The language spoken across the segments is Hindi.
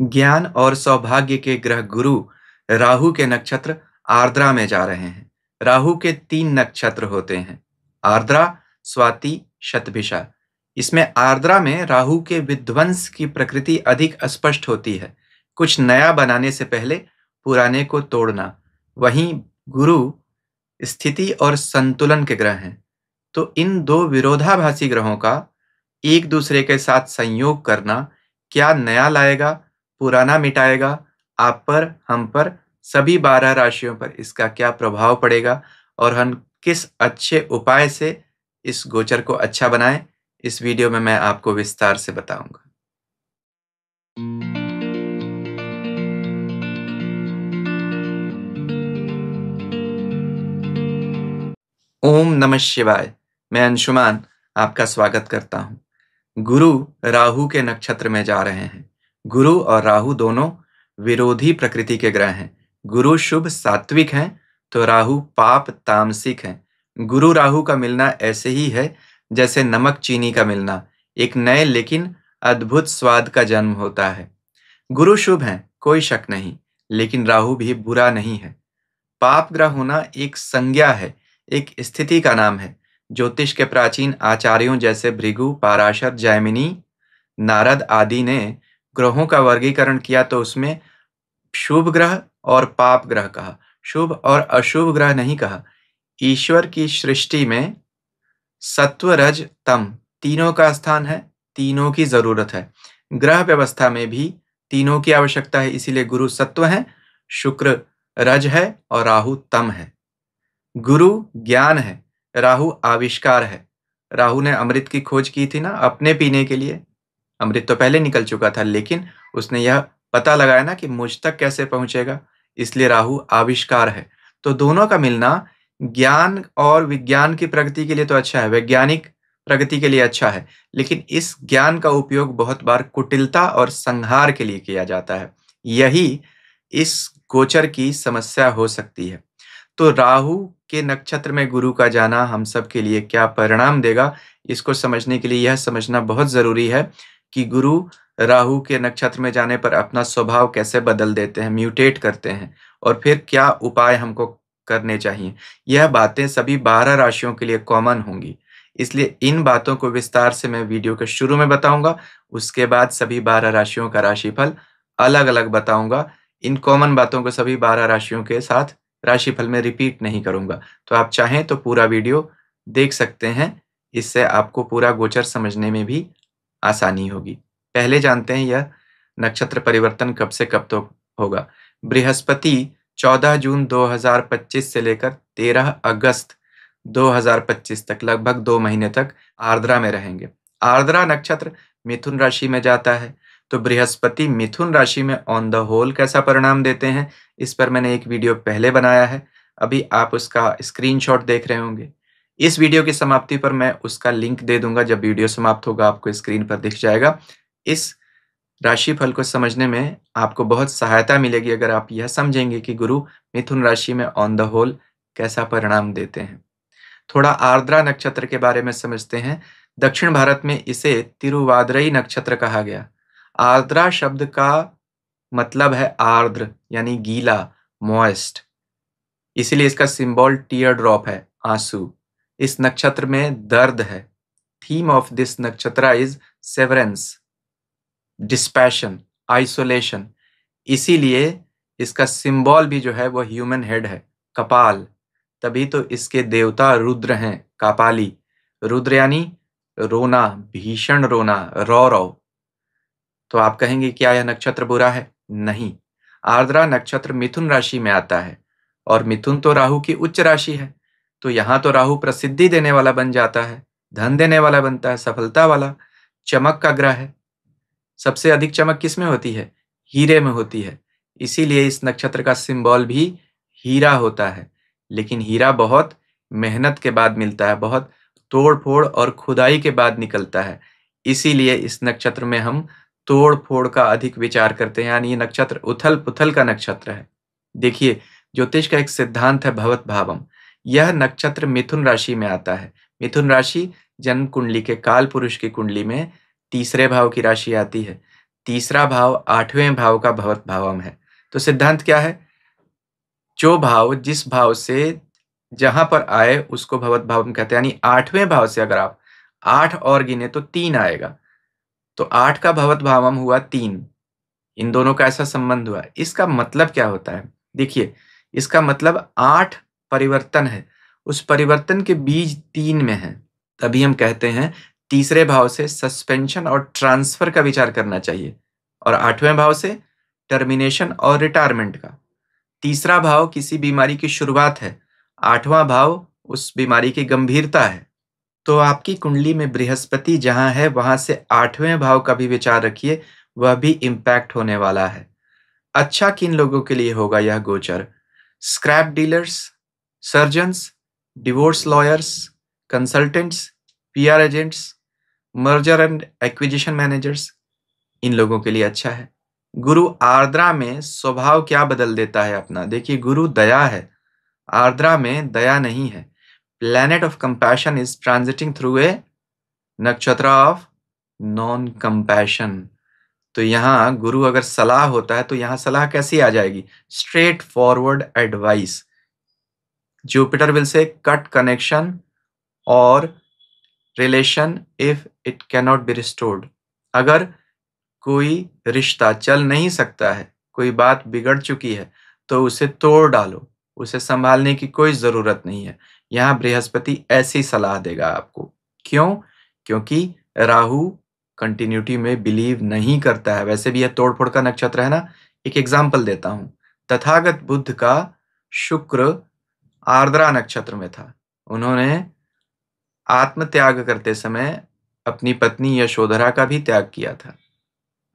ज्ञान और सौभाग्य के ग्रह गुरु राहु के नक्षत्र आर्द्रा में जा रहे हैं। राहु के 3 नक्षत्र होते हैं, आर्द्रा, स्वाति, शतभिषा। इसमें आर्द्रा में राहु के विध्वंस की प्रकृति अधिक स्पष्ट होती है, कुछ नया बनाने से पहले पुराने को तोड़ना। वहीं गुरु स्थिति और संतुलन के ग्रह हैं, तो इन दो विरोधाभासी ग्रहों का एक दूसरे के साथ संयोग करना क्या नया लाएगा, पुराना मिटाएगा, आप पर, हम पर, सभी 12 राशियों पर इसका क्या प्रभाव पड़ेगा और हम किस अच्छे उपाय से इस गोचर को अच्छा बनाएं, इस वीडियो में मैं आपको विस्तार से बताऊंगा। ओम नमः शिवाय। मैं अंशुमान आपका स्वागत करता हूं। गुरु राहु के नक्षत्र में जा रहे हैं। गुरु और राहु दोनों विरोधी प्रकृति के ग्रह हैं। गुरु शुभ सात्विक हैं तो राहु पाप तामसिक हैं। गुरु राहु का मिलना ऐसे ही है जैसे नमक चीनी का मिलना, एक नए लेकिन अद्भुत स्वाद का जन्म होता है। गुरु शुभ हैं, कोई शक नहीं, लेकिन राहु भी बुरा नहीं है। पाप ग्रह होना एक संज्ञा है, एक स्थिति का नाम है। ज्योतिष के प्राचीन आचार्यों जैसे भृगु, पाराशर, जैमिनी, नारद आदि ने ग्रहों का वर्गीकरण किया तो उसमें शुभ ग्रह और पाप ग्रह कहा, शुभ और अशुभ ग्रह नहीं कहा। ईश्वर की सृष्टि में सत्व, रज, तम तीनों का स्थान है, तीनों की जरूरत है। ग्रह व्यवस्था में भी तीनों की आवश्यकता है, इसीलिए गुरु सत्व है, शुक्र रज है और राहु तम है। गुरु ज्ञान है, राहु आविष्कार है। राहु ने अमृत की खोज की थी ना अपने पीने के लिए। अमृत तो पहले निकल चुका था, लेकिन उसने यह पता लगाया ना कि मुझ तक कैसे पहुंचेगा, इसलिए राहु आविष्कार है। तो दोनों का मिलना ज्ञान और विज्ञान की प्रगति के लिए तो अच्छा है, वैज्ञानिक प्रगति के लिए अच्छा है, लेकिन इस ज्ञान का उपयोग बहुत बार कुटिलता और संहार के लिए किया जाता है। यही इस गोचर की समस्या हो सकती है। तो राहु के नक्षत्र में गुरु का जाना हम सब के लिए क्या परिणाम देगा, इसको समझने के लिए यह समझना बहुत जरूरी है कि गुरु राहु के नक्षत्र में जाने पर अपना स्वभाव कैसे बदल देते हैं, म्यूटेट करते हैं, और फिर क्या उपाय हमको करने चाहिए। यह बातें सभी 12 राशियों के लिए कॉमन होंगी, इसलिए इन बातों को विस्तार से मैं वीडियो के शुरू में बताऊंगा। उसके बाद सभी 12 राशियों का राशिफल अलग अलग बताऊंगा। इन कॉमन बातों को सभी 12 राशियों के साथ राशिफल में रिपीट नहीं करूंगा। तो आप चाहें तो पूरा वीडियो देख सकते हैं, इससे आपको पूरा गोचर समझने में भी आसानी होगी। पहले जानते हैं यह नक्षत्र परिवर्तन कब से कब तक होगा। बृहस्पति 14 जून 2025 से लेकर 13 अगस्त 2025 तक, लगभग 2 महीने तक आर्द्रा में रहेंगे। आर्द्रा नक्षत्र मिथुन राशि में जाता है, तो बृहस्पति मिथुन राशि में ऑन द होल कैसा परिणाम देते हैं, इस पर मैंने एक वीडियो पहले बनाया है, अभी आप उसका स्क्रीनशॉट देख रहे होंगे। इस वीडियो की समाप्ति पर मैं उसका लिंक दे दूंगा, जब वीडियो समाप्त होगा आपको स्क्रीन पर दिख जाएगा। इस राशिफल को समझने में आपको बहुत सहायता मिलेगी अगर आप यह समझेंगे कि गुरु मिथुन राशि में ऑन द होल कैसा परिणाम देते हैं। थोड़ा आर्द्रा नक्षत्र के बारे में समझते हैं। दक्षिण भारत में इसे तिरुवादिरई नक्षत्र कहा गया। आर्द्रा शब्द का मतलब है आर्द्र, यानी गीला, मॉइस्ट, इसीलिए इसका सिंबल टीयर ड्रॉप है, आंसू। इस नक्षत्र में दर्द है। थीम ऑफ दिस नक्षत्र इज सेवरेंस, डिस्पैशन, आइसोलेशन, इसीलिए इसका सिंबल भी जो है वो ह्यूमन हेड है, कपाल। तभी तो इसके देवता रुद्र हैं, कापाली। रुद्र यानी रोना, भीषण रोना, रौ रौ। तो आप कहेंगे क्या यह नक्षत्र बुरा है? नहीं। आर्द्रा नक्षत्र मिथुन राशि में आता है और मिथुन तो राहु की उच्च राशि है, तो यहां तो राहु प्रसिद्धि देने वाला बन जाता है, धन देने वाला बनता है, सफलता वाला, चमक का ग्रह है। सबसे अधिक चमक किसमें होती है? हीरे में होती है। इसीलिए इस नक्षत्र का सिंबल भी हीरा होता है, लेकिन हीरा बहुत मेहनत के बाद मिलता है, बहुत तोड़ फोड़ और खुदाई के बाद निकलता है। इसीलिए इस नक्षत्र में हम तोड़ फोड़ का अधिक विचार करते हैं, यानी ये नक्षत्र उथल पुथल का नक्षत्र है। देखिए, ज्योतिष का एक सिद्धांत है भवत भावम। यह नक्षत्र मिथुन राशि में आता है। मिथुन राशि जन्म कुंडली के काल पुरुष की कुंडली में तीसरे भाव की राशि आती है। तीसरा भाव 8वें भाव का भवत भावम है। तो सिद्धांत क्या है? जो भाव जिस भाव से जहां पर आए उसको भवत भावम कहते हैं। यानी 8वें भाव से अगर आप 8 और गिने तो 3 आएगा। तो 8 का भवत भावम हुआ 3। इन दोनों का ऐसा संबंध हुआ। इसका मतलब क्या होता है? देखिए, इसका मतलब 8 परिवर्तन है, उस परिवर्तन के बीज 3 में है। तभी हम कहते हैं तीसरे भाव से सस्पेंशन और ट्रांसफर का विचार करना चाहिए, और 8वें भाव से टर्मिनेशन और रिटायरमेंट का। तीसरा भाव किसी बीमारी की शुरुआत है, 8वां भाव उस बीमारी की गंभीरता है। तो आपकी कुंडली में बृहस्पति जहां है वहां से 8वें भाव का भी विचार रखिए, वह भी इम्पैक्ट होने वाला है। अच्छा किन लोगों के लिए होगा यह गोचर? Scrap dealers, surgeons, divorce lawyers, consultants, PR agents, merger and acquisition managers, इन लोगों के लिए अच्छा है। गुरु आर्द्रा में स्वभाव क्या बदल देता है अपना? देखिए, गुरु दया है, आर्द्रा में दया नहीं है। Planet of compassion is transiting through a नक्षत्र ऑफ नॉन कंपैशन। तो यहाँ गुरु अगर सलाह होता है तो यहाँ सलाह कैसी आ जाएगी? Straightforward advice. Jupiter will से कट कनेक्शन और relation if it cannot be restored. अगर कोई रिश्ता चल नहीं सकता है, कोई बात बिगड़ चुकी है, तो उसे तोड़ डालो, उसे संभालने की कोई जरूरत नहीं है। यहाँ बृहस्पति ऐसी सलाह देगा आपको। क्यों? क्योंकि राहु कंटिन्यूटी में बिलीव नहीं करता है। वैसे भी यह तोड़फोड़ का नक्षत्र है ना। एक एग्जाम्पल देता हूं, तथागत बुद्ध का शुक्र आर्द्रा नक्षत्र में था। उन्होंने आत्म त्याग करते समय अपनी पत्नी यशोधरा का भी त्याग किया था।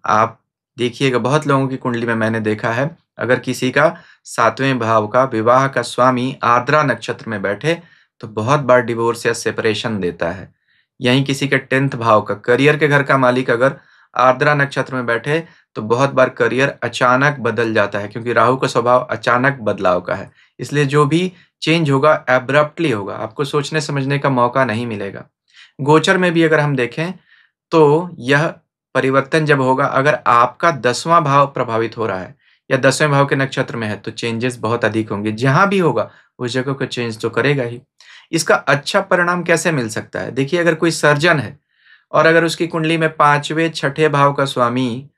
आप देखिएगा, बहुत लोगों की कुंडली में मैंने देखा है, अगर किसी का 7वें भाव का विवाह का स्वामी आर्द्रा नक्षत्र में बैठे तो बहुत बार डिवोर्स या सेपरेशन देता है। यहीं किसी के 10th भाव का करियर के घर का मालिक अगर आर्द्रा नक्षत्र में बैठे तो बहुत बार करियर अचानक बदल जाता है, क्योंकि राहु का स्वभाव अचानक बदलाव का है। इसलिए जो भी चेंज होगा एब्रप्टली होगा, आपको सोचने समझने का मौका नहीं मिलेगा। गोचर में भी अगर हम देखें तो यह परिवर्तन जब होगा, अगर आपका 10वां भाव प्रभावित हो रहा है या 10वें भाव के नक्षत्र में है तो चेंजेस बहुत अधिक होंगे। जहां भी होगा उस जगह को चेंज तो करेगा ही। इसका अच्छा परिणाम कैसे मिल सकता है? देखिए, अगर कोई सर्जन है और अगर उसकी कुंडली में 5वें 6ठे भाव का स्वामी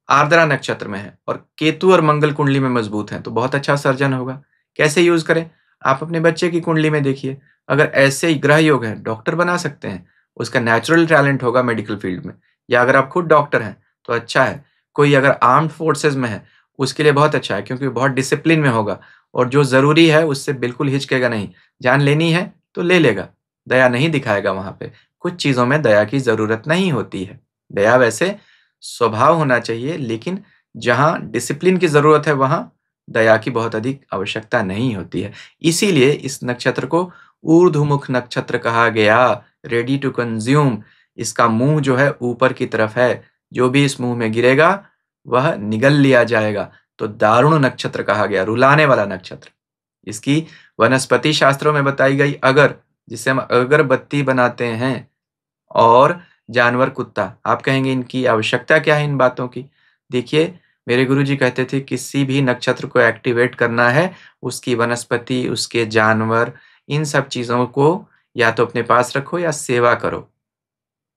आर्द्रा नक्षत्र में है और केतु और मंगल कुंडली में मजबूत है तो बहुत अच्छा सर्जन होगा। कैसे यूज करें? आप अपने बच्चे की कुंडली में देखिए, अगर ऐसे ही ग्रह योग है, डॉक्टर बना सकते हैं। उसका नेचुरल टैलेंट होगा मेडिकल फील्ड में, या अगर आप खुद डॉक्टर हैं तो अच्छा है। कोई अगर आर्म्ड फोर्सेज में है उसके लिए बहुत अच्छा है, क्योंकि बहुत डिसिप्लिन में होगा और जो जरूरी है उससे बिल्कुल हिचकेगा नहीं। जान लेनी है तो ले लेगा, दया नहीं दिखाएगा। वहां पे कुछ चीजों में दया की जरूरत नहीं होती है। दया वैसे स्वभाव होना चाहिए, लेकिन जहां डिसिप्लिन की जरूरत है वहां दया की बहुत अधिक आवश्यकता नहीं होती है। इसीलिए इस नक्षत्र को ऊर्ध्वमुख नक्षत्र कहा गया, रेडी टू कंज्यूम। इसका मुंह जो है ऊपर की तरफ है, जो भी इस मुंह में गिरेगा वह निगल लिया जाएगा। तो दारुण नक्षत्र कहा गया, रुलाने वाला नक्षत्र। इसकी वनस्पति शास्त्रों में बताई गई अगर, जिसे हम अगरबत्ती बनाते हैं, और जानवर कुत्ता। आप कहेंगे इनकी आवश्यकता क्या है इन बातों की? देखिए, मेरे गुरुजी कहते थे किसी भी नक्षत्र को एक्टिवेट करना है, उसकी वनस्पति, उसके जानवर, इन सब चीजों को या तो अपने पास रखो या सेवा करो।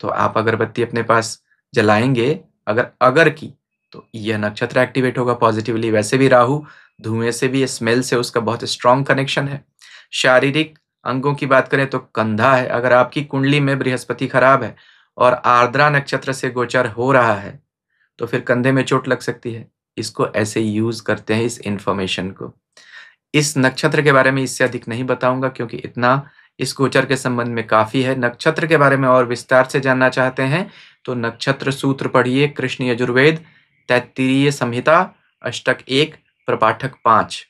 तो आप अगरबत्ती अपने पास जलाएंगे अगर अगर की, तो यह नक्षत्र एक्टिवेट होगा पॉजिटिवली। वैसे भी राहु धुएं से भी, स्मेल से उसका बहुत स्ट्रॉन्ग कनेक्शन है। शारीरिक अंगों की बात करें तो कंधा है। अगर आपकी कुंडली में बृहस्पति खराब है और आर्द्रा नक्षत्र से गोचर हो रहा है तो फिर कंधे में चोट लग सकती है। इसको ऐसे यूज करते हैं इस इंफॉर्मेशन को। इस नक्षत्र के बारे में इससे अधिक नहीं बताऊंगा, क्योंकि इतना इस गोचर के संबंध में काफी है। नक्षत्र के बारे में और विस्तार से जानना चाहते हैं तो नक्षत्र सूत्र पढ़िए, कृष्ण यजुर्वेद तैत्तिरीय संहिता अष्टक 1 प्रपाठक 5।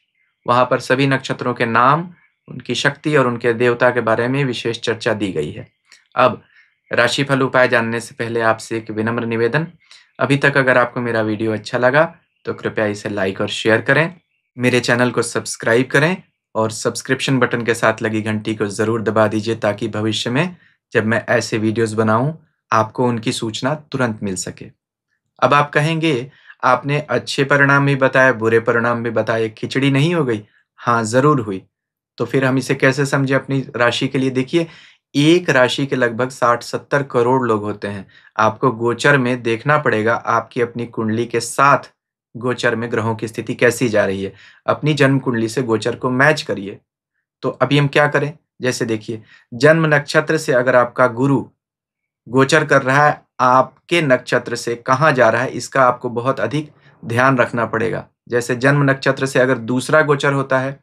वहां पर सभी नक्षत्रों के नाम, उनकी शक्ति और उनके देवता के बारे में विशेष चर्चा दी गई है। अब राशिफल उपाय जानने से पहले आपसे एक विनम्र निवेदन, अभी तक अगर आपको मेरा वीडियो अच्छा लगा तो कृपया इसे लाइक और शेयर करें, मेरे चैनल को सब्सक्राइब करें और सब्सक्रिप्शन बटन के साथ लगी घंटी को जरूर दबा दीजिए, ताकि भविष्य में जब मैं ऐसे वीडियोस बनाऊं आपको उनकी सूचना तुरंत मिल सके। अब आप कहेंगे, आपने अच्छे परिणाम भी बताए, बुरे परिणाम भी बताए, खिचड़ी नहीं हो गई? हाँ, ज़रूर हुई। तो फिर हम इसे कैसे समझें अपनी राशि के लिए? देखिए, एक राशि के लगभग 60-70 करोड़ लोग होते हैं। आपको गोचर में देखना पड़ेगा आपकी अपनी कुंडली के साथ गोचर में ग्रहों की स्थिति कैसी जा रही है। अपनी जन्म कुंडली से गोचर को मैच करिए। तो अभी हम क्या करें? जैसे देखिए, जन्म नक्षत्र से अगर आपका गुरु गोचर कर रहा है, आपके नक्षत्र से कहाँ जा रहा है, इसका आपको बहुत अधिक ध्यान रखना पड़ेगा। जैसे जन्म नक्षत्र से अगर दूसरा गोचर होता है,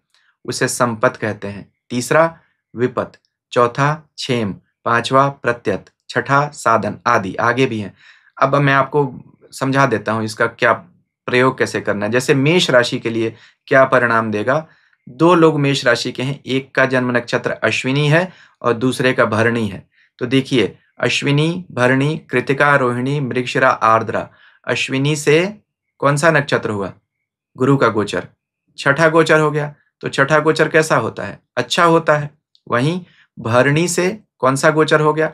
उसे संपत कहते हैं, तीसरा विपत, चौथा क्षेम, पांचवा प्रत्यत, छठा साधन आदि आगे भी हैं। अब मैं आपको समझा देता हूँ इसका क्या प्रयोग कैसे करना है। जैसे मेष राशि के लिए क्या परिणाम देगा? दो लोग मेष राशि के हैं, एक का जन्म नक्षत्र अश्विनी है और दूसरे का भरणी है। तो देखिए, अश्विनी, भरणी, कृतिका, रोहिणी, मृगशिरा, आर्द्रा। अश्विनी से कौन सा नक्षत्र हुआ? गुरु का गोचर। छठा गोचर हो गया। तो छठा गोचर कैसा होता है? अच्छा होता है। वहीं भरणी से कौन सा गोचर हो गया?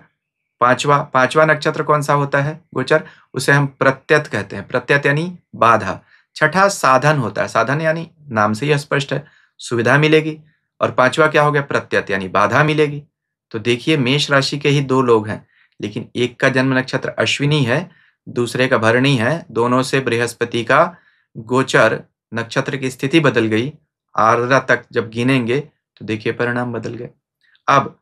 पांचवा नक्षत्र कौन सा होता है गोचर? उसे हम प्रत्यत कहते हैं। प्रत्यत यानी बाधा। छठा साधन होता है। साधन यानी नाम से ही स्पष्ट है, सुविधा मिलेगी। और पांचवा क्या हो गया? प्रत्यत यानी बाधा मिलेगी। तो देखिए, मेष राशि के ही दो लोग हैं, लेकिन एक का जन्म नक्षत्र अश्विनी है, दूसरे का भरणी है। दोनों से बृहस्पति का गोचर, नक्षत्र की स्थिति बदल गई। आर्द्रा तक जब गिनेंगे तो देखिए परिणाम बदल गए। अब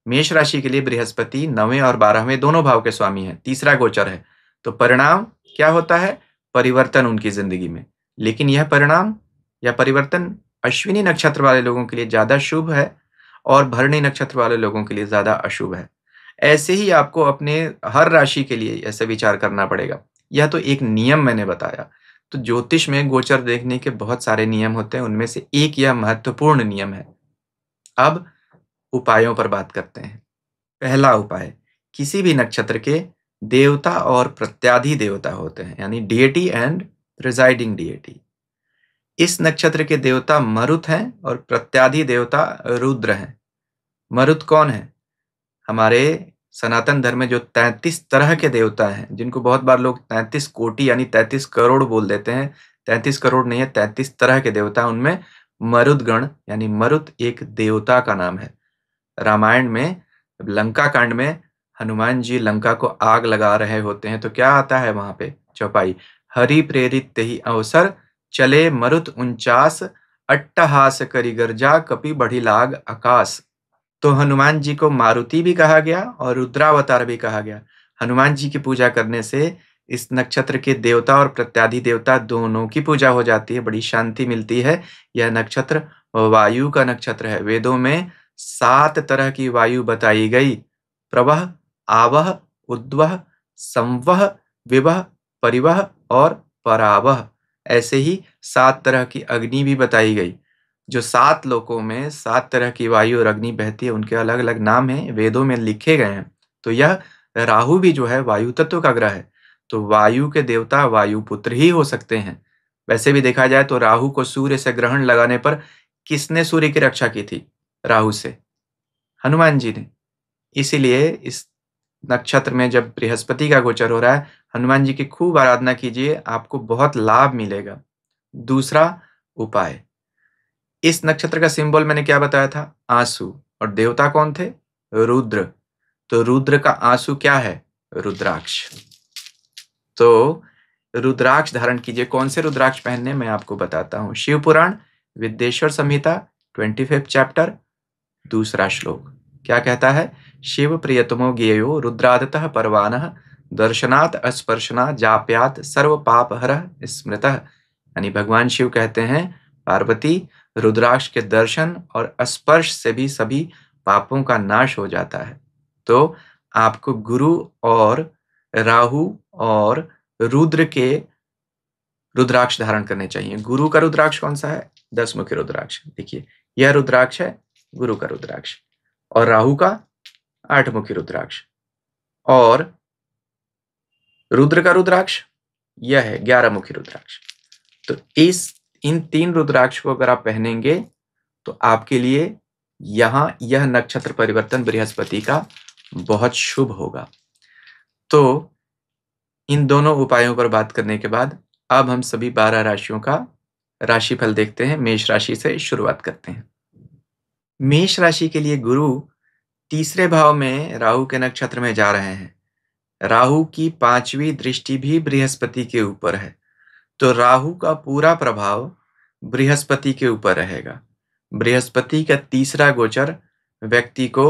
मेष राशि के लिए बृहस्पति 9वें और 12वें दोनों भाव के स्वामी हैं, तीसरा गोचर है। तो परिणाम क्या होता है? परिवर्तन उनकी जिंदगी में। लेकिन यह परिणाम या परिवर्तन अश्विनी नक्षत्र वाले लोगों के लिए ज्यादा शुभ है और भरणी नक्षत्र वाले लोगों के लिए ज्यादा अशुभ है। ऐसे ही आपको अपने हर राशि के लिए ऐसे विचार करना पड़ेगा। यह तो एक नियम मैंने बताया। तो ज्योतिष में गोचर देखने के बहुत सारे नियम होते हैं, उनमें से एक यह महत्वपूर्ण नियम है। अब उपायों पर बात करते हैं। पहला उपाय, किसी भी नक्षत्र के देवता और प्रत्याधि देवता होते हैं, यानी डिएटी एंड प्रिजाइडिंग डिएटी। इस नक्षत्र के देवता मरुत हैं और प्रत्याधि देवता रुद्र हैं। मरुत कौन है? हमारे सनातन धर्म में जो 33 तरह के देवता हैं, जिनको बहुत बार लोग 33 कोटि यानी 33 करोड़ बोल देते हैं। 33 करोड़ नहीं है, 33 तरह के देवता। उनमें मरुदगण यानी मरुत एक देवता का नाम है। रामायण में लंका कांड में हनुमान जी लंका को आग लगा रहे होते हैं, तो क्या आता है वहां पे चौपाई? हरि प्रेरित तेहि अवसर, चले मरुत 49, अट्टहास करि गर्जा, कपि बढ़ी लाग आकाश। तो हनुमान जी को मारुति भी कहा गया और रुद्रावतार भी कहा गया। हनुमान जी की पूजा करने से इस नक्षत्र के देवता और प्रत्याधि देवता दोनों की पूजा हो जाती है, बड़ी शांति मिलती है। यह नक्षत्र वायु का नक्षत्र है। वेदों में 7 तरह की वायु बताई गई: प्रवह, आवह, उद्वह, संवह, विवह, परिवह और परावह। ऐसे ही 7 तरह की अग्नि भी बताई गई। जो 7 लोकों में 7 तरह की वायु और अग्नि बहती है, उनके अलग अलग नाम हैं, वेदों में लिखे गए हैं। तो यह राहु भी जो है वायु तत्व का ग्रह है, तो वायु के देवता वायुपुत्र ही हो सकते हैं। वैसे भी देखा जाए तो राहु को सूर्य से ग्रहण लगाने पर किसने सूर्य की रक्षा की थी राहु से? हनुमान जी ने। इसीलिए इस नक्षत्र में जब बृहस्पति का गोचर हो रहा है, हनुमान जी की खूब आराधना कीजिए, आपको बहुत लाभ मिलेगा। दूसरा उपाय, इस नक्षत्र का सिंबल मैंने क्या बताया था? आंसू। और देवता कौन थे? रुद्र। तो रुद्र का आंसू क्या है? रुद्राक्ष। तो रुद्राक्ष धारण कीजिए। कौन से रुद्राक्ष पहनने, मैं आपको बताता हूँ। शिव पुराण विद्येश्वर संहिता 25 चैप्टर, दूसरा श्लोक क्या कहता है? शिव प्रियतमो ज्ञेयो रुद्रादतः परवानः, दर्शनात् अस्पर्शना जाप्यात् सर्व पाप हरः स्मृतः। यानी भगवान शिव कहते हैं, पार्वती, रुद्राक्ष के दर्शन और स्पर्श से भी सभी पापों का नाश हो जाता है। तो आपको गुरु और राहु और रुद्र के रुद्राक्ष धारण करने चाहिए। गुरु का रुद्राक्ष कौन सा है? 10 मुखी रुद्राक्ष। देखिए, यह रुद्राक्ष है गुरु का रुद्राक्ष, और राहु का 8 मुखी रुद्राक्ष, और रुद्र का रुद्राक्ष यह है 11 मुखी रुद्राक्ष। तो इन 3 रुद्राक्ष को अगर आप पहनेंगे तो आपके लिए यहां यह नक्षत्र परिवर्तन बृहस्पति का बहुत शुभ होगा। तो इन दोनों उपायों पर बात करने के बाद अब हम सभी 12 राशियों का राशिफल देखते हैं। मेष राशि से शुरुआत करते हैं। मेष राशि के लिए गुरु तीसरे भाव में राहु के नक्षत्र में जा रहे हैं। राहु की 5वीं दृष्टि भी बृहस्पति के ऊपर है, तो राहु का पूरा प्रभाव बृहस्पति के ऊपर रहेगा। बृहस्पति का तीसरा गोचर व्यक्ति को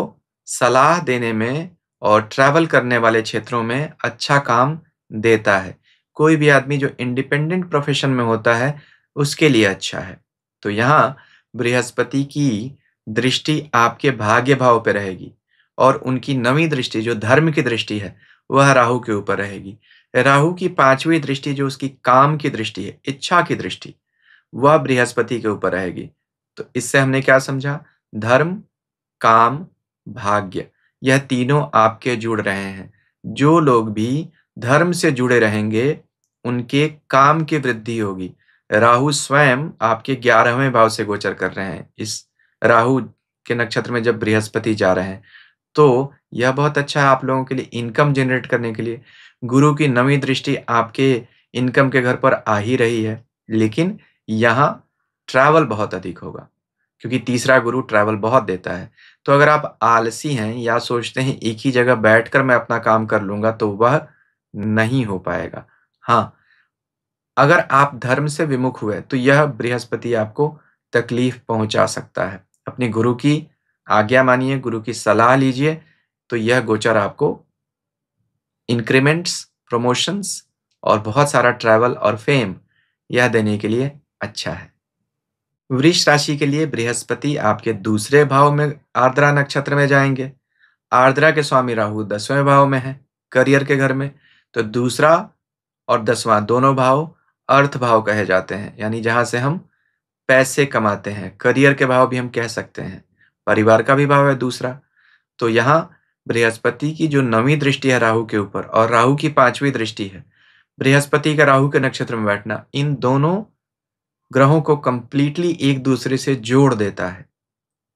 सलाह देने में और ट्रैवल करने वाले क्षेत्रों में अच्छा काम देता है। कोई भी आदमी जो इंडिपेंडेंट प्रोफेशन में होता है, उसके लिए अच्छा है। तो यहाँ बृहस्पति की दृष्टि आपके भाग्य भाव पे रहेगी और उनकी 9वीं दृष्टि जो धर्म की दृष्टि है, वह राहु के ऊपर रहेगी। राहु की 5वीं दृष्टि जो उसकी काम की दृष्टि है, इच्छा की दृष्टि, वह बृहस्पति के ऊपर रहेगी। तो इससे हमने क्या समझा? धर्म, काम, भाग्य, यह तीनों आपके जुड़ रहे हैं। जो लोग भी धर्म से जुड़े रहेंगे, उनके काम की वृद्धि होगी। राहु स्वयं आपके 11वें भाव से गोचर कर रहे हैं। इस राहु के नक्षत्र में जब बृहस्पति जा रहे हैं, तो यह बहुत अच्छा है आप लोगों के लिए इनकम जनरेट करने के लिए। गुरु की 9वीं दृष्टि आपके इनकम के घर पर आ ही रही है, लेकिन यहाँ ट्रैवल बहुत अधिक होगा, क्योंकि तीसरा गुरु ट्रैवल बहुत देता है। तो अगर आप आलसी हैं या सोचते हैं एक ही जगह बैठकर मैं अपना काम कर लूँगा, तो वह नहीं हो पाएगा। हाँ, अगर आप धर्म से विमुख हुए, तो यह बृहस्पति आपको तकलीफ पहुँचा सकता है। अपने गुरु की आज्ञा मानिए, गुरु की सलाह लीजिए, तो यह गोचर आपको इंक्रीमेंट्स, प्रमोशंस और बहुत सारा ट्रैवल और फेम यह देने के लिए अच्छा है। वृष राशि के लिए बृहस्पति आपके दूसरे भाव में आर्द्रा नक्षत्र में जाएंगे। आर्द्रा के स्वामी राहु 10वें भाव में है, करियर के घर में। तो दूसरा और 10वां दोनों भाव अर्थ भाव कहे जाते हैं, यानी जहां से हम पैसे कमाते हैं। करियर के भाव भी हम कह सकते हैं। परिवार का भी भाव है दूसरा। तो यहाँ बृहस्पति की जो 9वीं दृष्टि है राहु के ऊपर और राहु की 5वीं दृष्टि है, बृहस्पति का राहु के नक्षत्र में बैठना इन दोनों ग्रहों को कंप्लीटली एक दूसरे से जोड़ देता है।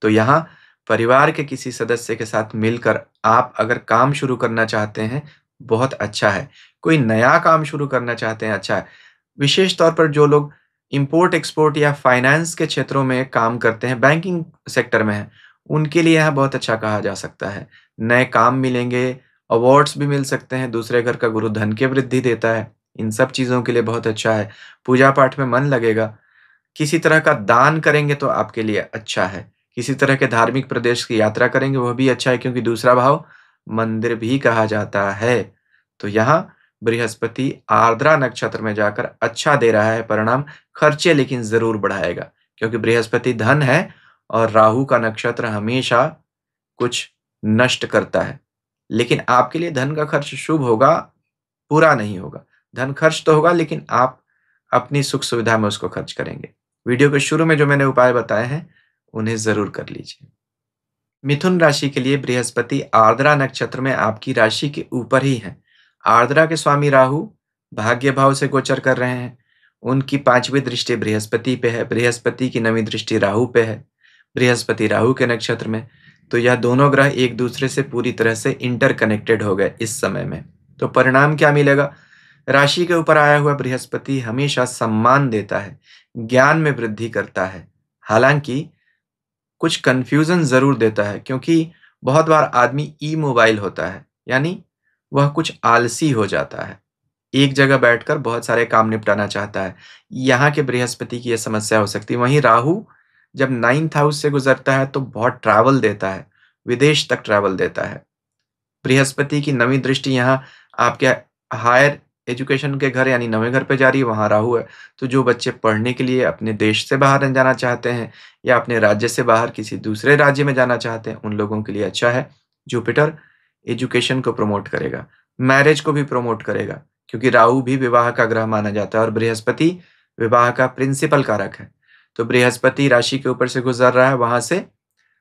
तो यहाँ परिवार के किसी सदस्य के साथ मिलकर आप अगर काम शुरू करना चाहते हैं, बहुत अच्छा है। कोई नया काम शुरू करना चाहते हैं, अच्छा है। विशेष तौर पर जो लोग इम्पोर्ट एक्सपोर्ट या फाइनेंस के क्षेत्रों में काम करते हैं, बैंकिंग सेक्टर में हैं, उनके लिए यह बहुत अच्छा कहा जा सकता है। नए काम मिलेंगे, अवार्ड्स भी मिल सकते हैं, दूसरे घर का गुरु धन की वृद्धि देता है। इन सब चीज़ों के लिए बहुत अच्छा है। पूजा पाठ में मन लगेगा। किसी तरह का दान करेंगे तो आपके लिए अच्छा है। किसी तरह के धार्मिक प्रदेश की यात्रा करेंगे, वह भी अच्छा है, क्योंकि दूसरा भाव मंदिर भी कहा जाता है। तो यहाँ बृहस्पति आर्द्रा नक्षत्र में जाकर अच्छा दे रहा है परिणाम। खर्चे लेकिन ज़रूर बढ़ाएगा, क्योंकि बृहस्पति धन है और राहु का नक्षत्र हमेशा कुछ नष्ट करता है। लेकिन आपके लिए धन का खर्च शुभ होगा, बुरा नहीं होगा। धन खर्च तो होगा, लेकिन आप अपनी सुख सुविधा में उसको खर्च करेंगे। वीडियो के शुरू में जो मैंने उपाय बताए हैं, उन्हें ज़रूर कर लीजिए। मिथुन राशि के लिए बृहस्पति आर्द्रा नक्षत्र में आपकी राशि के ऊपर ही है। आर्द्रा के स्वामी राहु भाग्य भाव से गोचर कर रहे हैं। उनकी 5वीं दृष्टि बृहस्पति पे है। बृहस्पति की 9वीं दृष्टि राहु पे है। बृहस्पति राहु के नक्षत्र में, तो यह दोनों ग्रह एक दूसरे से पूरी तरह से इंटरकनेक्टेड हो गए इस समय में। तो परिणाम क्या मिलेगा? राशि के ऊपर आया हुआ बृहस्पति हमेशा सम्मान देता है, ज्ञान में वृद्धि करता है। हालांकि कुछ कंफ्यूजन जरूर देता है, क्योंकि बहुत बार आदमी ई मोबाइल होता है, यानी वह कुछ आलसी हो जाता है, एक जगह बैठकर बहुत सारे काम निपटाना चाहता है। यहाँ के बृहस्पति की यह समस्या हो सकती है। वहीं राहु जब 9th हाउस से गुजरता है, तो बहुत ट्रैवल देता है, विदेश तक ट्रैवल देता है। बृहस्पति की 9वीं दृष्टि यहाँ आपके हायर एजुकेशन के घर यानी 9वें घर पे जा रही है, वहाँ राहु है। तो जो बच्चे पढ़ने के लिए अपने देश से बाहर जाना चाहते हैं या अपने राज्य से बाहर किसी दूसरे राज्य में जाना चाहते हैं, उन लोगों के लिए अच्छा है। जुपिटर एजुकेशन को प्रमोट करेगा, मैरिज को भी प्रमोट करेगा, क्योंकि राहु भी विवाह का ग्रह माना जाता है और बृहस्पति विवाह का प्रिंसिपल कारक है। तो बृहस्पति राशि के ऊपर से गुजर रहा है, वहां से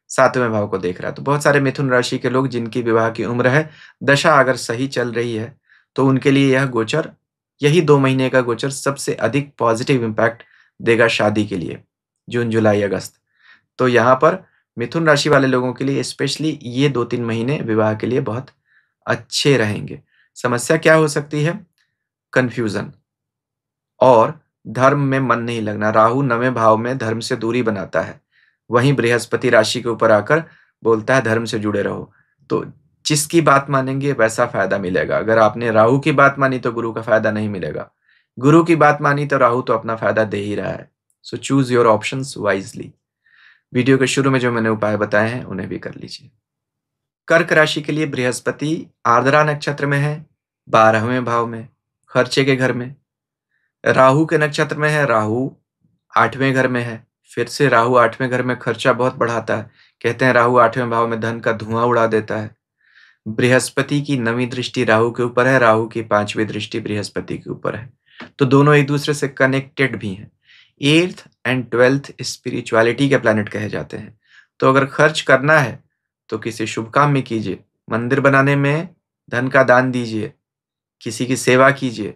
7वें भाव को देख रहा है। तो बहुत सारे मिथुन राशि के लोग जिनकी विवाह की उम्र है, दशा अगर सही चल रही है, तो उनके लिए यह गोचर, यही 2 महीने का गोचर सबसे अधिक पॉजिटिव इम्पैक्ट देगा शादी के लिए, जून, जुलाई, अगस्त। तो यहाँ पर मिथुन राशि वाले लोगों के लिए स्पेशली ये 2-3 महीने विवाह के लिए बहुत अच्छे रहेंगे। समस्या क्या हो सकती है? कंफ्यूजन और धर्म में मन नहीं लगना। राहु 9वें भाव में धर्म से दूरी बनाता है, वहीं बृहस्पति राशि के ऊपर आकर बोलता है धर्म से जुड़े रहो। तो जिसकी बात मानेंगे वैसा फायदा मिलेगा। अगर आपने राहु की बात मानी तो गुरु का फायदा नहीं मिलेगा, गुरु की बात मानी तो राहु तो अपना फायदा दे ही रहा है। So choose your options wisely. Video के शुरू में जो मैंने उपाय बताए हैं उन्हें भी कर लीजिए। कर्क राशि के लिए बृहस्पति आर्द्रा नक्षत्र में है, 12वें भाव में, खर्चे के घर में। राहु के नक्षत्र में है, राहु 8वें घर में है। फिर से राहु 8वें घर में खर्चा बहुत बढ़ाता है। कहते हैं राहु 8वें भाव में धन का धुआं उड़ा देता है। बृहस्पति की 9वीं दृष्टि राहु के ऊपर है, राहु की 5वीं दृष्टि बृहस्पति के ऊपर है, तो दोनों एक दूसरे से कनेक्टेड भी हैं। 8th एंड 12th स्पिरिचुअलिटी के प्लैनेट कहे जाते हैं। तो अगर खर्च करना है तो किसी शुभ काम में कीजिए, मंदिर बनाने में धन का दान दीजिए, किसी की सेवा कीजिए,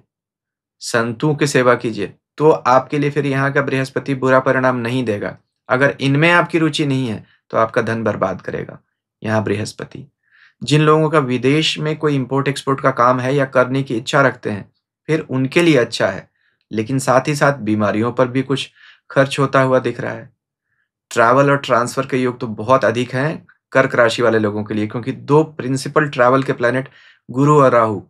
संतों की सेवा कीजिए, तो आपके लिए फिर यहाँ का बृहस्पति बुरा परिणाम नहीं देगा। अगर इनमें आपकी रुचि नहीं है तो आपका धन बर्बाद करेगा यहाँ बृहस्पति। जिन लोगों का विदेश में कोई इंपोर्ट एक्सपोर्ट का काम है या करने की इच्छा रखते हैं, फिर उनके लिए अच्छा है, लेकिन साथ ही साथ बीमारियों पर भी कुछ खर्च होता हुआ दिख रहा है। ट्रैवल और ट्रांसफर के योग तो बहुत अधिक हैं कर्क राशि वाले लोगों के लिए, क्योंकि दो प्रिंसिपल ट्रैवल के प्लैनेट गुरु और राहु,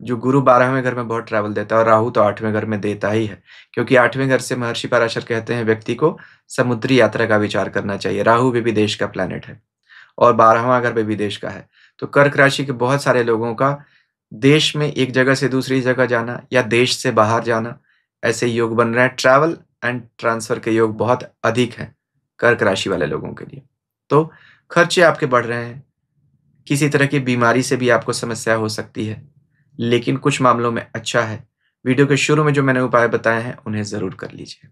जो गुरु 12वें घर में बहुत ट्रैवल देता है और राहु तो 8वें घर में देता ही है, क्योंकि 8वें घर से महर्षि पराशर कहते हैं व्यक्ति को समुद्री यात्रा का विचार करना चाहिए। राहु भी विदेश का प्लैनेट है और 12वां घर भी विदेश का है। तो कर्क राशि के बहुत सारे लोगों का देश में एक जगह से दूसरी जगह जाना या देश से बाहर जाना, ऐसे योग बन रहे हैं। ट्रैवल एंड ट्रांसफर के योग बहुत अधिक हैं कर्क राशि वाले लोगों के लिए। तो खर्चे आपके बढ़ रहे हैं, किसी तरह की बीमारी से भी आपको समस्या हो सकती है, लेकिन कुछ मामलों में अच्छा है। वीडियो के शुरू में जो मैंने उपाय बताए हैं उन्हें जरूर कर लीजिए।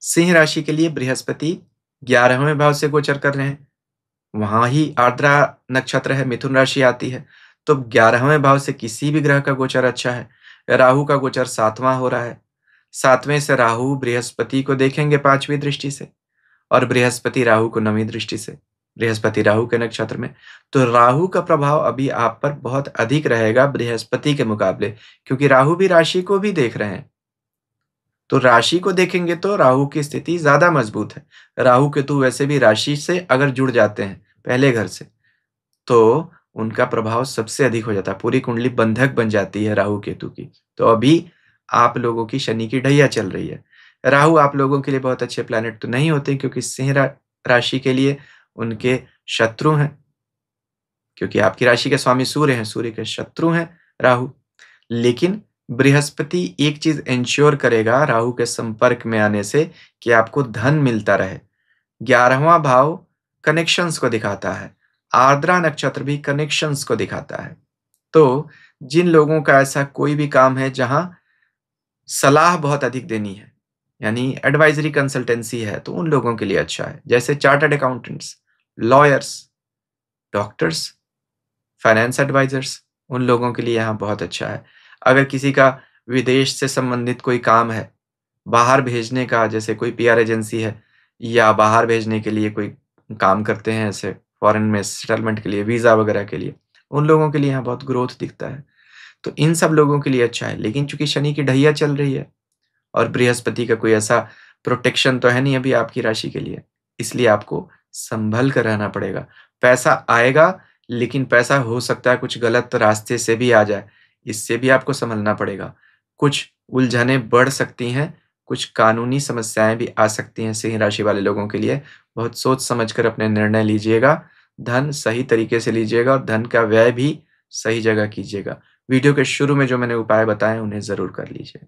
सिंह राशि के लिए बृहस्पति 11वें भाव से गोचर कर रहे हैं, वहां ही आर्द्रा नक्षत्र है, मिथुन राशि आती है, तो 11वें भाव से किसी भी ग्रह का गोचर अच्छा है। राहु का गोचर 7वां हो रहा है, 7वें से राहु बृहस्पति को देखेंगे 5वीं दृष्टि से और बृहस्पति राहु को 9वीं दृष्टि से, बृहस्पति राहु के नक्षत्र में। तो राहु का प्रभाव अभी आप पर बहुत अधिक रहेगा बृहस्पति के मुकाबले, क्योंकि राहु भी राशि को भी देख रहे हैं। तो राशि को देखेंगे तो राहु की स्थिति ज्यादा मजबूत है। राहु केतु वैसे भी राशि से अगर जुड़ जाते हैं पहले घर से, तो उनका प्रभाव सबसे अधिक हो जाता है, पूरी कुंडली बंधक बन जाती है राहु केतु की। तो अभी आप लोगों की शनि की ढैया चल रही है। राहु आप लोगों के लिए बहुत अच्छे प्लैनेट तो नहीं होते, क्योंकि सिंह राशि के लिए उनके शत्रु हैं, क्योंकि आपकी राशि के स्वामी सूर्य हैं, सूर्य के शत्रु हैं राहु। लेकिन बृहस्पति एक चीज इंश्योर करेगा राहु के संपर्क में आने से, कि आपको धन मिलता रहे। 11वां भाव कनेक्शंस को दिखाता है, आर्द्रा नक्षत्र भी कनेक्शंस को दिखाता है। तो जिन लोगों का ऐसा कोई भी काम है जहां सलाह बहुत अधिक देनी है, यानी एडवाइजरी कंसल्टेंसी है, तो उन लोगों के लिए अच्छा है। जैसे chartered accountants, lawyers, doctors, finance advisers, उन लोगों के लिए यहाँ बहुत अच्छा है। अगर किसी का विदेश से संबंधित कोई काम है, बाहर भेजने का, जैसे कोई पीआर एजेंसी है या बाहर भेजने के लिए कोई काम करते हैं, ऐसे फॉरेन में सेटलमेंट के लिए, वीजा वगैरह के लिए, उन लोगों के लिए यहाँ बहुत ग्रोथ दिखता है। तो इन सब लोगों के लिए अच्छा है। लेकिन चूंकि शनि की ढैया चल रही है और बृहस्पति का कोई ऐसा प्रोटेक्शन तो है नहीं अभी आपकी राशि के लिए, इसलिए आपको संभल कर रहना पड़ेगा। पैसा आएगा, लेकिन पैसा हो सकता है कुछ गलत रास्ते से भी आ जाए, इससे भी आपको संभलना पड़ेगा। कुछ उलझनें बढ़ सकती हैं, कुछ कानूनी समस्याएं भी आ सकती हैं सिंह राशि वाले लोगों के लिए। बहुत सोच समझ कर अपने निर्णय लीजिएगा, धन सही तरीके से लीजिएगा और धन का व्यय भी सही जगह कीजिएगा। वीडियो के शुरू में जो मैंने उपाय बताए उन्हें जरूर कर लीजिए।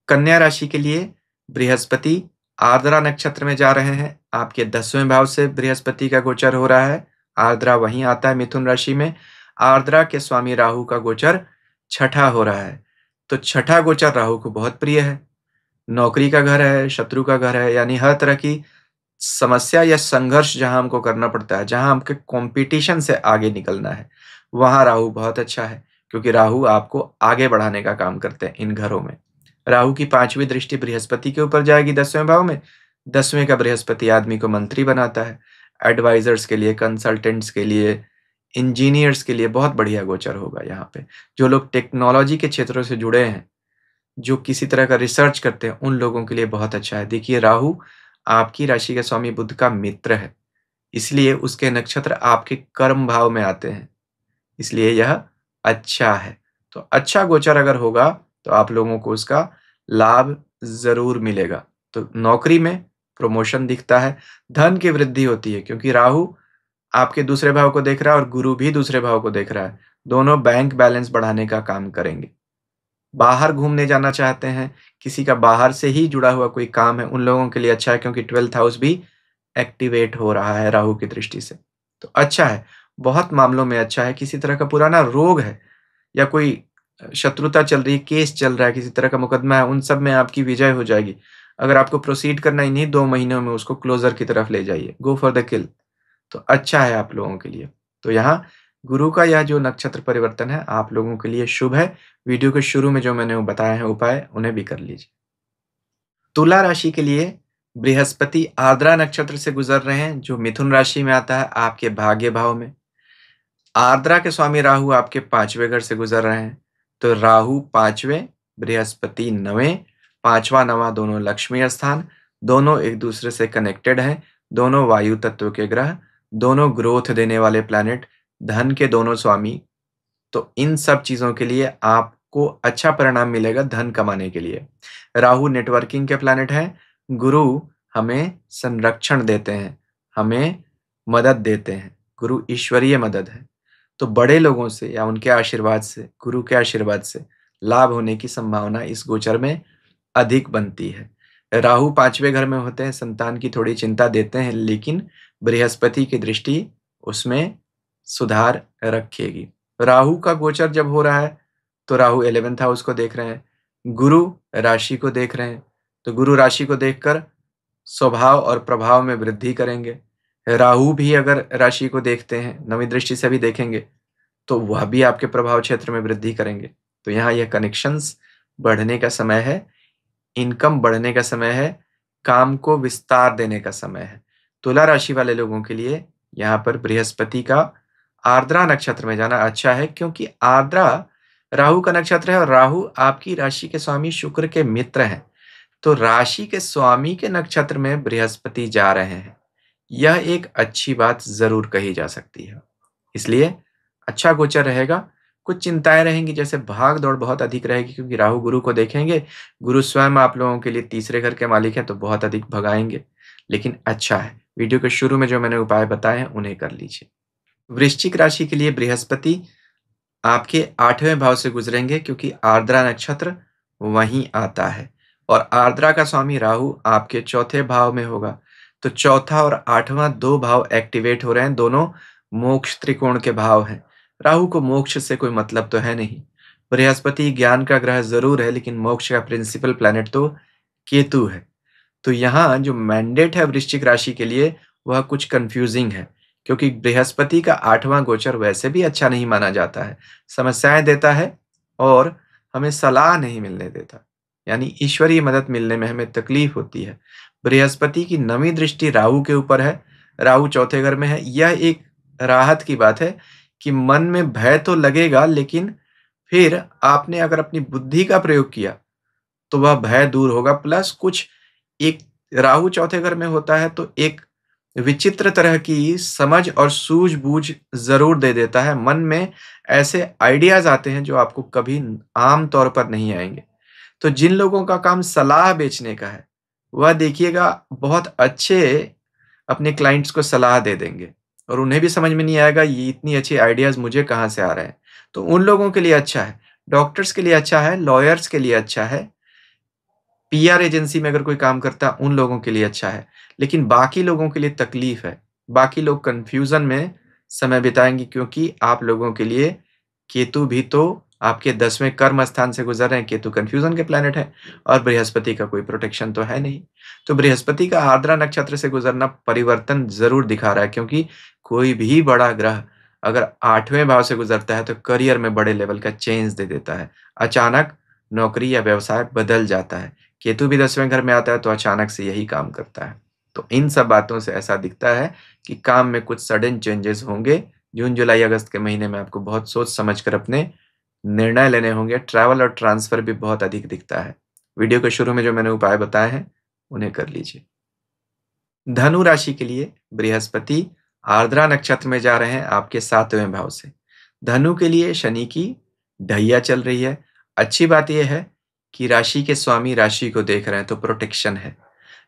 कन्या राशि के लिए बृहस्पति आर्द्रा नक्षत्र में जा रहे हैं, आपके 10वें भाव से बृहस्पति का गोचर हो रहा है। आर्द्रा वहीं आता है मिथुन राशि में। आर्द्रा के स्वामी राहु का गोचर छठा हो रहा है, तो छठा गोचर राहु को बहुत प्रिय है। नौकरी का घर है, शत्रु का घर है, यानी हर तरह की समस्या या संघर्ष जहां हमको करना पड़ता है, जहां हमके कंपटीशन से आगे निकलना है, वहां राहु बहुत अच्छा है, क्योंकि राहु आपको आगे बढ़ाने का काम करते हैं इन घरों में। राहु की 5वीं दृष्टि बृहस्पति के ऊपर जाएगी 10वें भाव में। 10वें का बृहस्पति आदमी को मंत्री बनाता है, एडवाइजर्स के लिए, कंसल्टेंट्स के लिए, इंजीनियर्स के लिए बहुत बढ़िया गोचर होगा यहाँ पे। जो लोग टेक्नोलॉजी के क्षेत्रों से जुड़े हैं, जो किसी तरह का रिसर्च करते हैं, उन लोगों के लिए बहुत अच्छा है। देखिए राहु आपकी राशि के स्वामी बुध का मित्र है, इसलिए उसके नक्षत्र आपके कर्म भाव में आते हैं, इसलिए यह अच्छा है। तो अच्छा गोचर अगर होगा तो आप लोगों को उसका लाभ ज़रूर मिलेगा। तो नौकरी में प्रमोशन दिखता है, धन की वृद्धि होती है क्योंकि राहु आपके दूसरे भाव को देख रहा है और गुरु भी दूसरे भाव को देख रहा है। दोनों बैंक बैलेंस बढ़ाने का काम करेंगे। बाहर घूमने जाना चाहते हैं, किसी का बाहर से ही जुड़ा हुआ कोई काम है, उन लोगों के लिए अच्छा है क्योंकि 12th हाउस भी एक्टिवेट हो रहा है राहु की दृष्टि से। तो अच्छा है, बहुत मामलों में अच्छा है। किसी तरह का पुराना रोग है या कोई शत्रुता चल रही है, केस चल रहा है, किसी तरह का मुकदमा है, उन सब में आपकी विजय हो जाएगी। अगर आपको प्रोसीड करना ही नहीं, 2 महीनों में उसको क्लोज़र की तरफ ले जाइए। गो फॉर द किल। तो अच्छा है आप लोगों के लिए। तो यहाँ गुरु का यह जो नक्षत्र परिवर्तन है, आप लोगों के लिए शुभ है। वीडियो के शुरू में जो मैंने वो बताए हैं उपाय, उन्हें भी कर लीजिए। तुला राशि के लिए बृहस्पति आर्द्रा नक्षत्र से गुजर रहे हैं, जो मिथुन राशि में आता है, आपके भाग्य भाव में। आर्द्रा के स्वामी राहु आपके 5वें घर से गुजर रहे हैं। तो राहु 5वें, बृहस्पति 9वें, 5वां 9वां दोनों लक्ष्मी स्थान, दोनों एक दूसरे से कनेक्टेड हैं, दोनों वायु तत्व के ग्रह, दोनों ग्रोथ देने वाले प्लैनेट, धन के दोनों स्वामी। तो इन सब चीज़ों के लिए आपको अच्छा परिणाम मिलेगा धन कमाने के लिए। राहु नेटवर्किंग के प्लैनेट हैं, गुरु हमें संरक्षण देते हैं, हमें मदद देते हैं। गुरु ईश्वरीय मदद है। तो बड़े लोगों से या उनके आशीर्वाद से, गुरु के आशीर्वाद से लाभ होने की संभावना इस गोचर में अधिक बनती है। राहु 5वें घर में होते हैं, संतान की थोड़ी चिंता देते हैं, लेकिन बृहस्पति की दृष्टि उसमें सुधार रखेगी। राहु का गोचर जब हो रहा है, तो राहु 11th हाउस को देख रहे हैं, गुरु राशि को देख रहे हैं, तो गुरु राशि को देखकर स्वभाव और प्रभाव में वृद्धि करेंगे। राहु भी अगर राशि को देखते हैं, नवीं दृष्टि से भी देखेंगे, तो वह भी आपके प्रभाव क्षेत्र में वृद्धि करेंगे। तो यहाँ यह कनेक्शंस बढ़ने का समय है, इनकम बढ़ने का समय है, काम को विस्तार देने का समय है। तुला राशि वाले लोगों के लिए यहाँ पर बृहस्पति का आर्द्रा नक्षत्र में जाना अच्छा है, क्योंकि आर्द्रा राहु का नक्षत्र है और राहु आपकी राशि के स्वामी शुक्र के मित्र हैं। तो राशि के स्वामी के नक्षत्र में बृहस्पति जा रहे हैं, यह एक अच्छी बात ज़रूर कही जा सकती है। इसलिए अच्छा गोचर रहेगा। कुछ चिंताएँ रहेंगी, जैसे भाग-दौड़ बहुत अधिक रहेगी क्योंकि राहु गुरु को देखेंगे, गुरु स्वयं आप लोगों के लिए तीसरे घर के मालिक हैं, तो बहुत अधिक भगाएँगे, लेकिन अच्छा है। वीडियो के शुरू में जो मैंने उपाय बताए हैं, उन्हें कर लीजिए। वृश्चिक राशि के लिए बृहस्पति आपके 8वें भाव से गुजरेंगे, क्योंकि आर्द्रा नक्षत्र वहीं आता है और आर्द्रा का स्वामी राहु आपके 4थे भाव में होगा। तो चौथा और 8वां 2 भाव एक्टिवेट हो रहे हैं, दोनों मोक्ष त्रिकोण के भाव हैं। राहु को मोक्ष से कोई मतलब तो है नहीं। बृहस्पति ज्ञान का ग्रह ज़रूर है, लेकिन मोक्ष का प्रिंसिपल प्लैनेट तो केतु है। तो यहाँ जो मैंडेट है वृश्चिक राशि के लिए, वह कुछ कन्फ्यूजिंग है, क्योंकि बृहस्पति का 8वां गोचर वैसे भी अच्छा नहीं माना जाता है। समस्याएँ देता है और हमें सलाह नहीं मिलने देता, यानी ईश्वरीय मदद मिलने में हमें तकलीफ होती है। बृहस्पति की 9वीं दृष्टि राहु के ऊपर है, राहु 4थे घर में है। यह एक राहत की बात है कि मन में भय तो लगेगा, लेकिन फिर आपने अगर अपनी बुद्धि का प्रयोग किया, तो वह भय दूर होगा। प्लस कुछ एक राहु 4थे घर में होता है, तो एक विचित्र तरह की समझ और सूझ-बूझ ज़रूर दे देता है। मन में ऐसे आइडियाज़ आते हैं जो आपको कभी आम तौर पर नहीं आएँगे। तो जिन लोगों का काम सलाह बेचने का है, वह देखिएगा बहुत अच्छे अपने क्लाइंट्स को सलाह दे देंगे और उन्हें भी समझ में नहीं आएगा ये इतनी अच्छी आइडियाज़ मुझे कहाँ से आ रहे हैं। तो उन लोगों के लिए अच्छा है, डॉक्टर्स के लिए अच्छा है, लॉयर्स के लिए अच्छा है, पीआर एजेंसी में अगर कोई काम करता है उन लोगों के लिए अच्छा है, लेकिन बाकी लोगों के लिए तकलीफ है। बाकी लोग कन्फ्यूज़न में समय बिताएँगे, क्योंकि आप लोगों के लिए केतु भी तो आपके 10वें कर्म स्थान से गुज़र रहे हैं। केतु कन्फ्यूज़न के प्लैनेट है और बृहस्पति का कोई प्रोटेक्शन तो है नहीं। तो बृहस्पति का आर्द्रा नक्षत्र से गुज़रना परिवर्तन ज़रूर दिखा रहा है, क्योंकि कोई भी बड़ा ग्रह अगर 8वें भाव से गुज़रता है तो करियर में बड़े लेवल का चेंज दे देता है। अचानक नौकरी या व्यवसाय बदल जाता है। केतु भी 10वें घर में आता है तो अचानक से यही काम करता है। तो इन सब बातों से ऐसा दिखता है कि काम में कुछ सडन चेंजेस होंगे, जून जुलाई अगस्त के महीने में आपको बहुत सोच समझ कर अपने निर्णय लेने होंगे। ट्रैवल और ट्रांसफर भी बहुत अधिक दिखता है। वीडियो के शुरू में जो मैंने उपाय बताए हैं उन्हें कर लीजिए। धनु राशि के लिए बृहस्पति आर्द्रा नक्षत्र में जा रहे हैं आपके 7वें भाव से। धनु के लिए शनि की ढैया चल रही है। अच्छी बात यह है कि राशि के स्वामी राशि को देख रहे हैं तो प्रोटेक्शन है।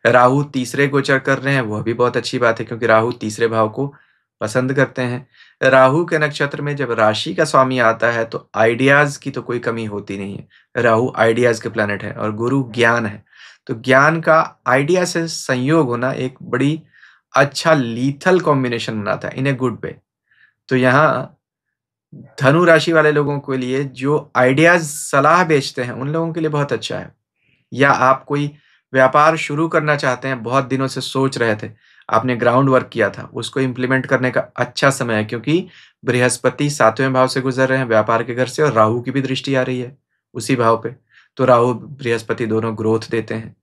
राहु तीसरे गोचर कर रहे हैं, वह भी बहुत अच्छी बात है क्योंकि राहु तीसरे भाव को पसंद करते हैं। राहु के नक्षत्र में जब राशि का स्वामी आता है तो आइडियाज की तो कोई कमी होती नहीं है। राहु आइडियाज के प्लैनेट है और गुरु ज्ञान है। तो ज्ञान का आइडिया से संयोग होना एक बड़ी अच्छा लीथल कॉम्बिनेशन बनाता है इन ए गुड वे। तो यहाँ धनु राशि वाले लोगों के लिए जो आइडियाज सलाह बेचते हैं उन लोगों के लिए बहुत अच्छा है। या आप कोई व्यापार शुरू करना चाहते हैं, बहुत दिनों से सोच रहे थे, आपने ग्राउंड वर्क किया था, उसको इम्प्लीमेंट करने का अच्छा समय है क्योंकि बृहस्पति 7वें भाव से गुजर रहे हैं व्यापार के घर से और राहु की भी दृष्टि आ रही है उसी भाव पे। तो राहु बृहस्पति दोनों ग्रोथ देते हैं।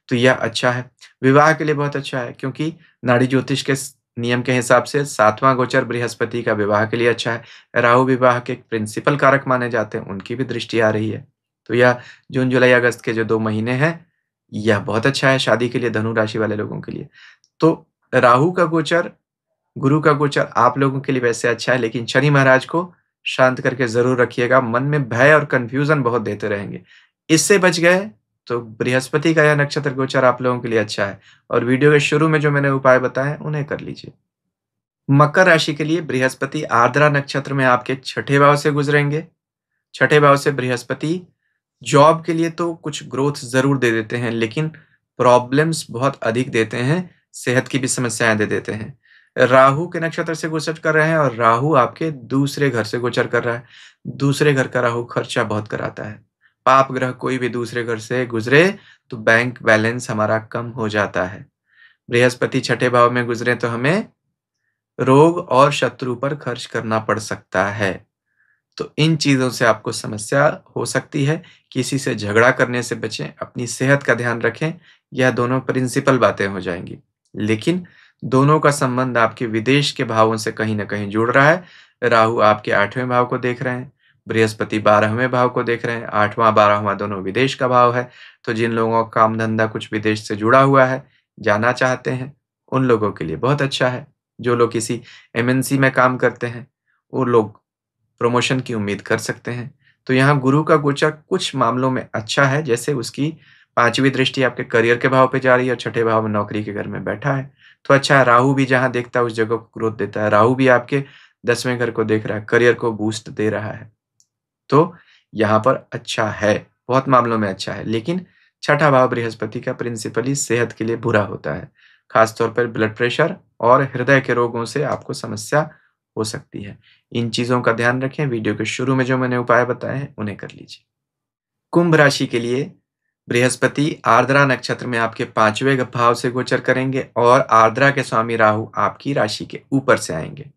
तो यह अच्छा है। विवाह के लिए बहुत अच्छा है क्योंकि नाड़ी ज्योतिष के नियम के हिसाब से 7वां गोचर बृहस्पति का विवाह के लिए अच्छा है। राहु विवाह के प्रिंसिपल कारक माने जाते हैं, उनकी भी दृष्टि आ रही है। तो यह जून जुलाई अगस्त के जो 2 महीने हैं यह बहुत अच्छा है शादी के लिए धनु राशि वाले लोगों के लिए। तो राहु का गोचर, गुरु का गोचर आप लोगों के लिए वैसे अच्छा है, लेकिन शनि महाराज को शांत करके ज़रूर रखिएगा। मन में भय और कन्फ्यूज़न बहुत देते रहेंगे। इससे बच गए तो बृहस्पति का यह नक्षत्र गोचर आप लोगों के लिए अच्छा है और वीडियो के शुरू में जो मैंने उपाय बताए उन्हें कर लीजिए। मकर राशि के लिए बृहस्पति आर्द्रा नक्षत्र में आपके 6ठे भाव से गुजरेंगे। 6ठे भाव से बृहस्पति जॉब के लिए तो कुछ ग्रोथ ज़रूर दे देते हैं, लेकिन प्रॉब्लम्स बहुत अधिक देते हैं, सेहत की भी समस्याएँ दे देते हैं। राहु के नक्षत्र से गोचर कर रहे हैं और राहु आपके दूसरे घर से गोचर कर रहा है। दूसरे घर का राहु खर्चा बहुत कराता है। पाप ग्रह कोई भी दूसरे घर से गुजरे तो बैंक बैलेंस हमारा कम हो जाता है। बृहस्पति 6ठे भाव में गुजरे तो हमें रोग और शत्रु पर खर्च करना पड़ सकता है। तो इन चीज़ों से आपको समस्या हो सकती है। किसी से झगड़ा करने से बचें, अपनी सेहत का ध्यान रखें, यह दोनों प्रिंसिपल बातें हो जाएँगी। लेकिन दोनों का संबंध आपके विदेश के भावों से कहीं न कहीं जुड़ रहा है। राहु आपके 8वें भाव को देख रहे हैं, बृहस्पति 12वें भाव को देख रहे हैं। 8वाँ, 12वाँ दोनों विदेश का भाव है। तो जिन लोगों का काम-धंधा कुछ विदेश से जुड़ा हुआ है, जाना चाहते हैं, उन लोगों के लिए बहुत अच्छा है। जो लोग किसी एमएनसी में काम करते हैं, वो लोग प्रमोशन की उम्मीद कर सकते हैं। तो यहाँ गुरु का गोचर कुछ मामलों में अच्छा है, जैसे उसकी 5वीं दृष्टि आपके करियर के भाव पे जा रही है और 6ठे भाव में नौकरी के घर में बैठा है, तो अच्छा है। राहु भी जहाँ देखता है उस जगह को ग्रोथ देता है। राहु भी आपके 10वें घर को देख रहा है, करियर को बूस्ट दे रहा है। तो यहाँ पर अच्छा है, बहुत मामलों में अच्छा है। लेकिन 6ठा भाव बृहस्पति का प्रिंसिपली सेहत के लिए बुरा होता है। खास तौर पर ब्लड प्रेशर और हृदय के रोगों से आपको समस्या हो सकती है। इन चीज़ों का ध्यान रखें। वीडियो के शुरू में जो मैंने उपाय बताए हैं उन्हें कर लीजिए। कुंभ राशि के लिए बृहस्पति आर्द्रा नक्षत्र में आपके 5वें भाव से गोचर करेंगे और आर्द्रा के स्वामी राहु आपकी राशि के ऊपर से आएंगे।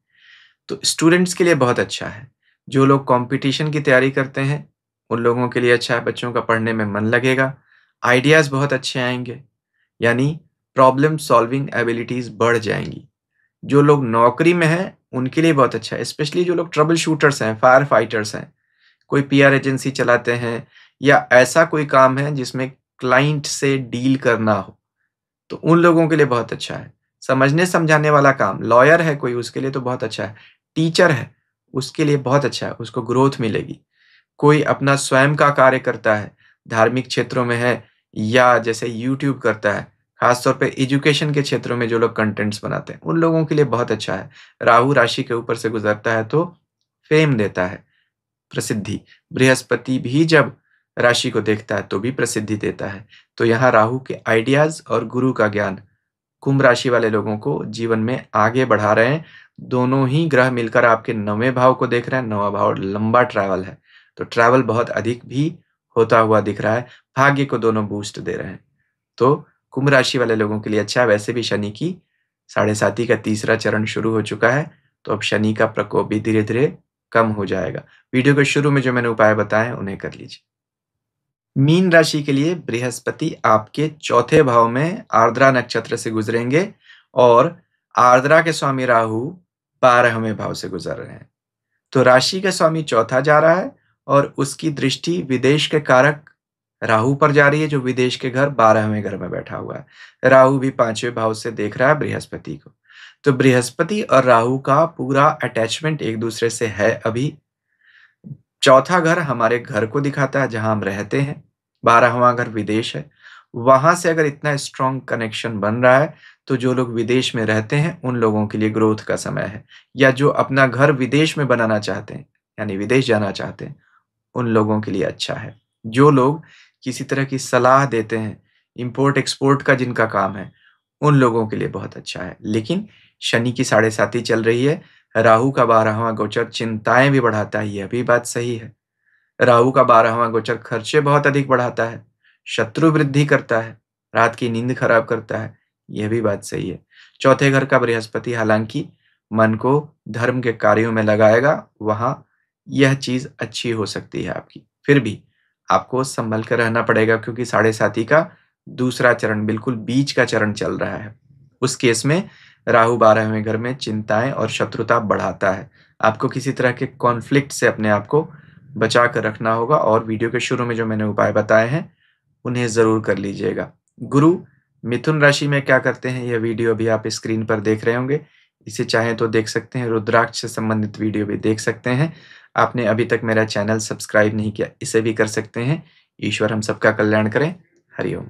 तो स्टूडेंट्स के लिए बहुत अच्छा है। जो लोग कंपटीशन की तैयारी करते हैं उन लोगों के लिए अच्छा है। बच्चों का पढ़ने में मन लगेगा, आइडियाज़ बहुत अच्छे आएंगे, यानी प्रॉब्लम सॉल्विंग एबिलिटीज़ बढ़ जाएंगी। जो लोग नौकरी में हैं उनके लिए बहुत अच्छा है, स्पेशली जो लोग ट्रबल शूटर्स हैं, फायर फाइटर्स हैं, कोई पीआर एजेंसी चलाते हैं या ऐसा कोई काम है जिसमें क्लाइंट से डील करना हो, तो उन लोगों के लिए बहुत अच्छा है। समझने समझाने वाला काम, लॉयर है कोई, उसके लिए तो बहुत अच्छा है। टीचर है उसके लिए बहुत अच्छा है, उसको ग्रोथ मिलेगी। कोई अपना स्वयं का कार्य करता है, धार्मिक क्षेत्रों में है या जैसे यूट्यूब करता है, खास तौर पे एजुकेशन के क्षेत्रों में जो लोग कंटेंट्स बनाते हैं, उन लोगों के लिए बहुत अच्छा है। राहु राशि के ऊपर से गुजरता है तो फेम देता है, प्रसिद्धि। बृहस्पति भी जब राशि को देखता है तो भी प्रसिद्धि देता है। तो यहाँ राहु के आइडियाज़ और गुरु का ज्ञान कुंभ राशि वाले लोगों को जीवन में आगे बढ़ा रहे हैं। दोनों ही ग्रह मिलकर आपके 9वें भाव को देख रहे हैं। 9वाँ भाव लंबा ट्रैवल है, तो ट्रैवल बहुत अधिक भी होता हुआ दिख रहा है। भाग्य को दोनों बूस्ट दे रहे हैं। तो कुंभ राशि वाले लोगों के लिए अच्छा है। वैसे भी शनि की 7.5 का तीसरा चरण शुरू हो चुका है, तो अब शनि का प्रकोप भी धीरे-धीरे कम हो जाएगा। वीडियो के शुरू में जो मैंने उपाय बताए हैं उन्हें कर लीजिए। मीन राशि के लिए बृहस्पति आपके 4थे भाव में आर्द्रा नक्षत्र से गुजरेंगे और आर्द्रा के स्वामी राहु 12वें भाव से गुजर रहे हैं। तो राशि का स्वामी चौथा जा रहा है और उसकी दृष्टि विदेश के कारक राहु पर जा रही है, जो विदेश के घर 12वें घर में बैठा हुआ है। राहु भी 5वें भाव से देख रहा है बृहस्पति को। तो बृहस्पति और राहु का पूरा अटैचमेंट एक दूसरे से है अभी। चौथा घर हमारे घर को दिखाता है जहां हम रहते हैं, 12वां घर विदेश है। वहां से अगर इतना स्ट्रॉन्ग कनेक्शन बन रहा है तो जो लोग विदेश में रहते हैं उन लोगों के लिए ग्रोथ का समय है, या जो अपना घर विदेश में बनाना चाहते हैं यानी विदेश जाना चाहते हैं उन लोगों के लिए अच्छा है। जो लोग किसी तरह की सलाह देते हैं, इंपोर्ट एक्सपोर्ट का जिनका काम है, उन लोगों के लिए बहुत अच्छा है। लेकिन शनि की 7.5 चल रही है, राहु का 12वां गोचर चिंताएं भी बढ़ाता है, यह भी बात सही है। राहु का 12वां गोचर खर्चे बहुत अधिक बढ़ाता है, शत्रु वृद्धि करता है, रात की नींद खराब करता है, यह भी बात सही है। चौथे घर का बृहस्पति हालांकि मन को धर्म के कार्यों में लगाएगा, वहां यह चीज अच्छी हो सकती है आपकी। फिर भी आपको संभल कर रहना पड़ेगा, क्योंकि 7.5 का दूसरा चरण बिल्कुल बीच का चरण चल रहा है। उस केस में राहु 12वें घर में चिंताएं और शत्रुता बढ़ाता है। आपको किसी तरह के कॉन्फ्लिक्ट से अपने आप को बचा कर रखना होगा, और वीडियो के शुरू में जो मैंने उपाय बताए हैं उन्हें जरूर कर लीजिएगा। गुरु मिथुन राशि में क्या करते हैं, यह वीडियो अभी आप स्क्रीन पर देख रहे होंगे। इसे चाहें तो देख सकते हैं, रुद्राक्ष से संबंधित वीडियो भी देख सकते हैं। आपने अभी तक मेरा चैनल सब्सक्राइब नहीं किया, इसे भी कर सकते हैं। ईश्वर हम सबका कल्याण करें। हरि ओम।